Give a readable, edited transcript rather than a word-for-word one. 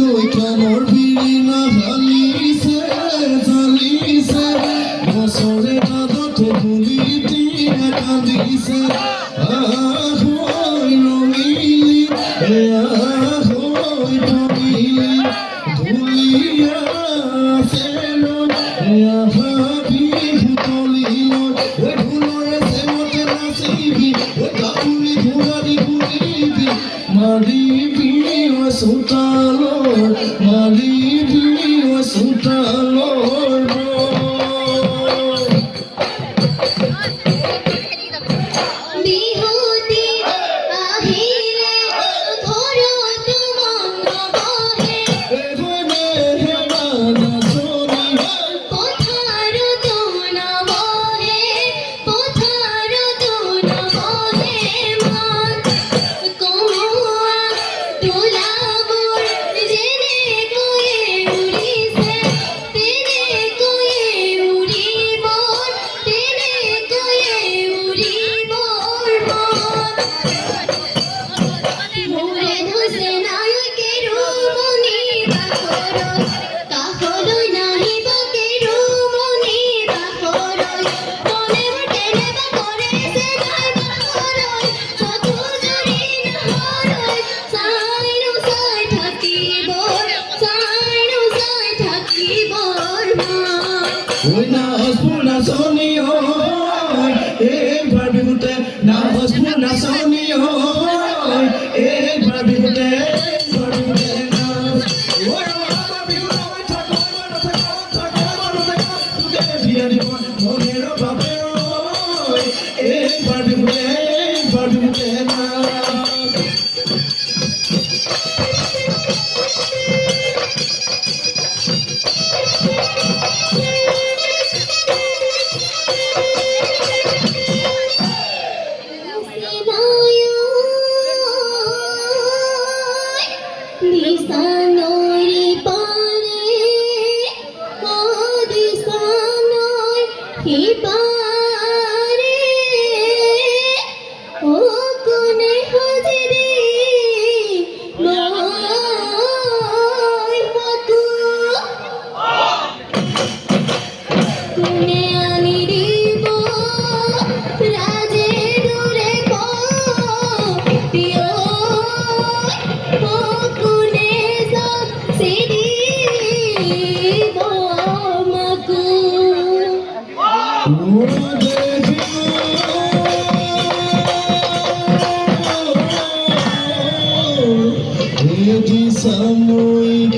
কামৰ বিৰি নাভালিছে জালিছে বছৰে মাজতে গুলি দিয়ে কান্দিছে আহৈ ৰঙিলি আহৈ পগিলি ধুলিয়া আছে আহাবি হুতলিলৈ ঢোলৰে চেমতে নাচিবি কাপুৰি ধুলাৰি ঘূৰিবি মাৰিবি চোতালৰ মাৰিবি চোতালৰ বিহুতি আহিলে ঘৰত মন বহে পথাৰত নবহে পথাৰত নবহে মন কমোৱা তোলাবোৰ যেনেকৈয়ে উৰিছে তেনেকৈয়ে উৰিব তেনেকৈয়ে উৰিব মোৰে ধুছে নায়কে ৰুমনি বাখৰৈ কাষলৈ নাহিব কেৰুমনি বাখৰৈ মনে কেনেবা কৰিছে নাই বাখৰৈ চকু জুৰি নহৰৈ চাইনো চাই থাকিব ওই নাচবোৰ নাচনি হয় এইবাৰ বিহুতে নাচবোৰ নাচনি হয় এইবাৰ বিহুতে মনের বাবে এইবাৰ বিহুতে দিশানৈৰ পাৰে দিশানৈ সিপাৰে কোনে সাজিৰে মই মাতো কোনে আনি দিব ৰাজে দূৰে পিয় কোনে সাচি দিব মাকো Samui